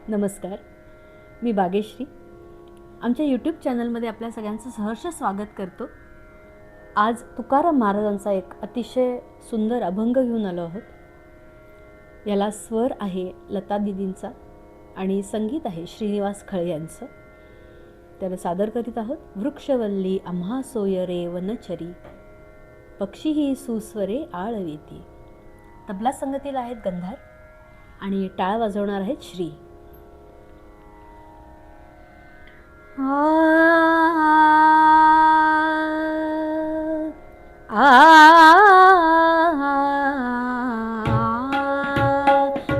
नमस्कार, मी बागेश्री. आमच्या यूट्यूब चॅनलमध्ये आपल्या सगळ्यांचं सहर्ष स्वागत करतो. आज तुकाराम महाराजांचा एक अतिशय सुंदर अभंग घेऊन आलो आहोत. याला स्वर आहे लता दिदींचा आणि संगीत आहे श्रीनिवास खळे यांचं. त्याला सादर करीत आहोत. वृक्षवल्ली आम्हा सोयरे वनचरी, पक्षीही सुस्वरे आळवीती. तबला संगतीला आहेत गंधार आणि टाळ वाजवणार आहेत श्री.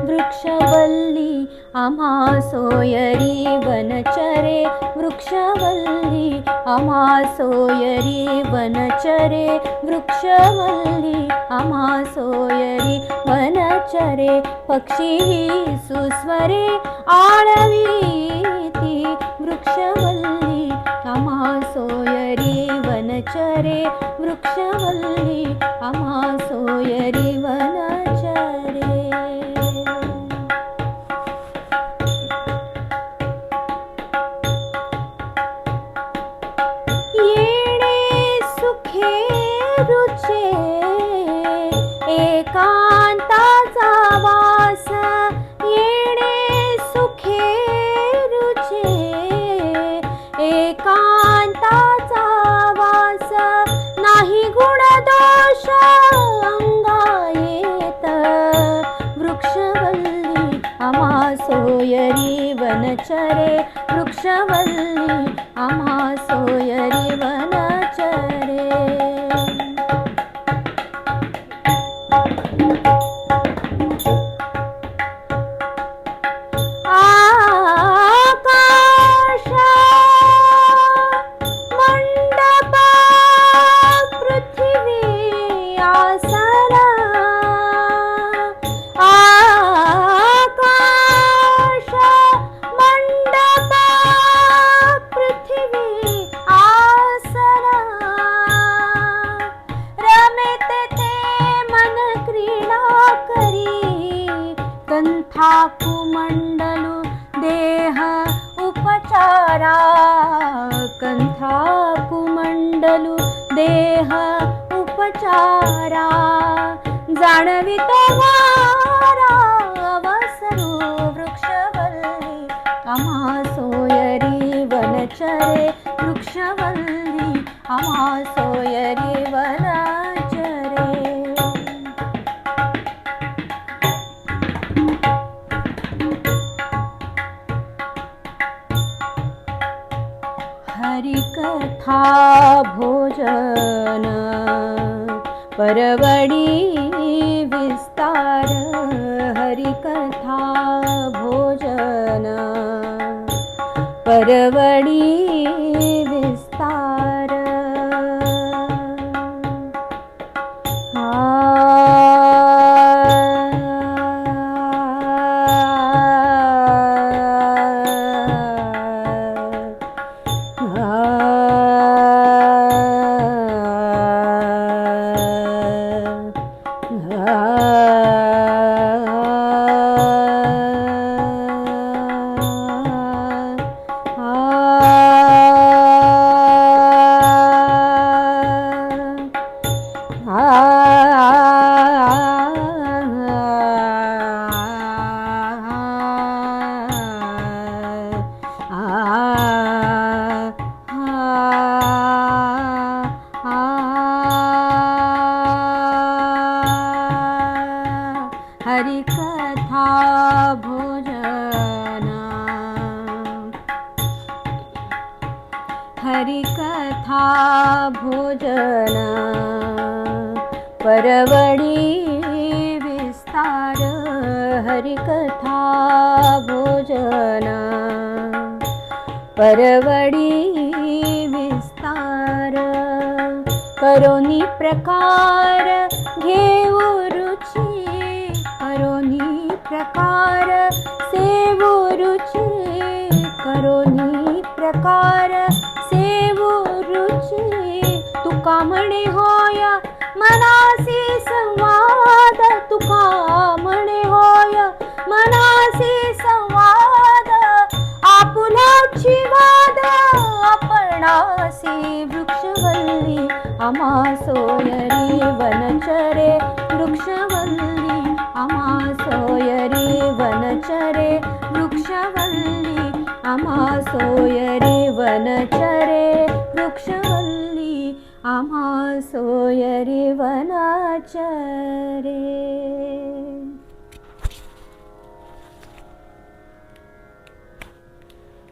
वृक्षवल्ली आम्हा सोयरी वनचरे, वृक्षवल्ली आम्हा सोयरी वनचरे, वृक्षवल्ली आम्हा सोयरी वनचरे, पक्षी सुस्वरे आळवीती. वृक्षवल्ली आम्हा सोयरी वनचरे, वृक्षवल्ली आम्हा सोयरी वनचरे. येणे सुखे रुचे एकांताचा वास, येणे सुखे रुचे एकांताचा वास, नाही गुण दोष अंगा येत. वृक्षवल्ली आम्हा सोयरी वनचरे, वृक्षवल्ली आम्हा सोयरी वनचरे. कुमंडलु देह उपचारा, कंथा कुमंडलु देह उपचारा, जाणवितो वारा अवसरो. वृक्षवल्ली आम्हा सोयरी वनचरे, वृक्षवल्ली आम्हा सोयरी वनचरे. हरिकथा भोजन परवडी विस्तार, हरिकथा भोजन परवडी विस्तार. हरिकथा भोजन, हरिकथा भोजन परवडी विस्तार, हरिकथा भोजन परवडी विस्तार. करोनी प्रकार घेऊ रुची, करोनी प्रकार सेवू रुची, करोनी प्रकार सेवू रुची. तुका म्हणे होय मनासी संवाद, तुका म्हणे होय मनासी संवाद. निवासी वृक्षवल्ली आम्हा सोयरी वनचरे वृक्षवल्ली आम्हा सोयरी वनचरे वृक्षवल्ली आम्हा सोयरी वनचरे वृक्षवल्ली आम्हा सोयरी वनचरे.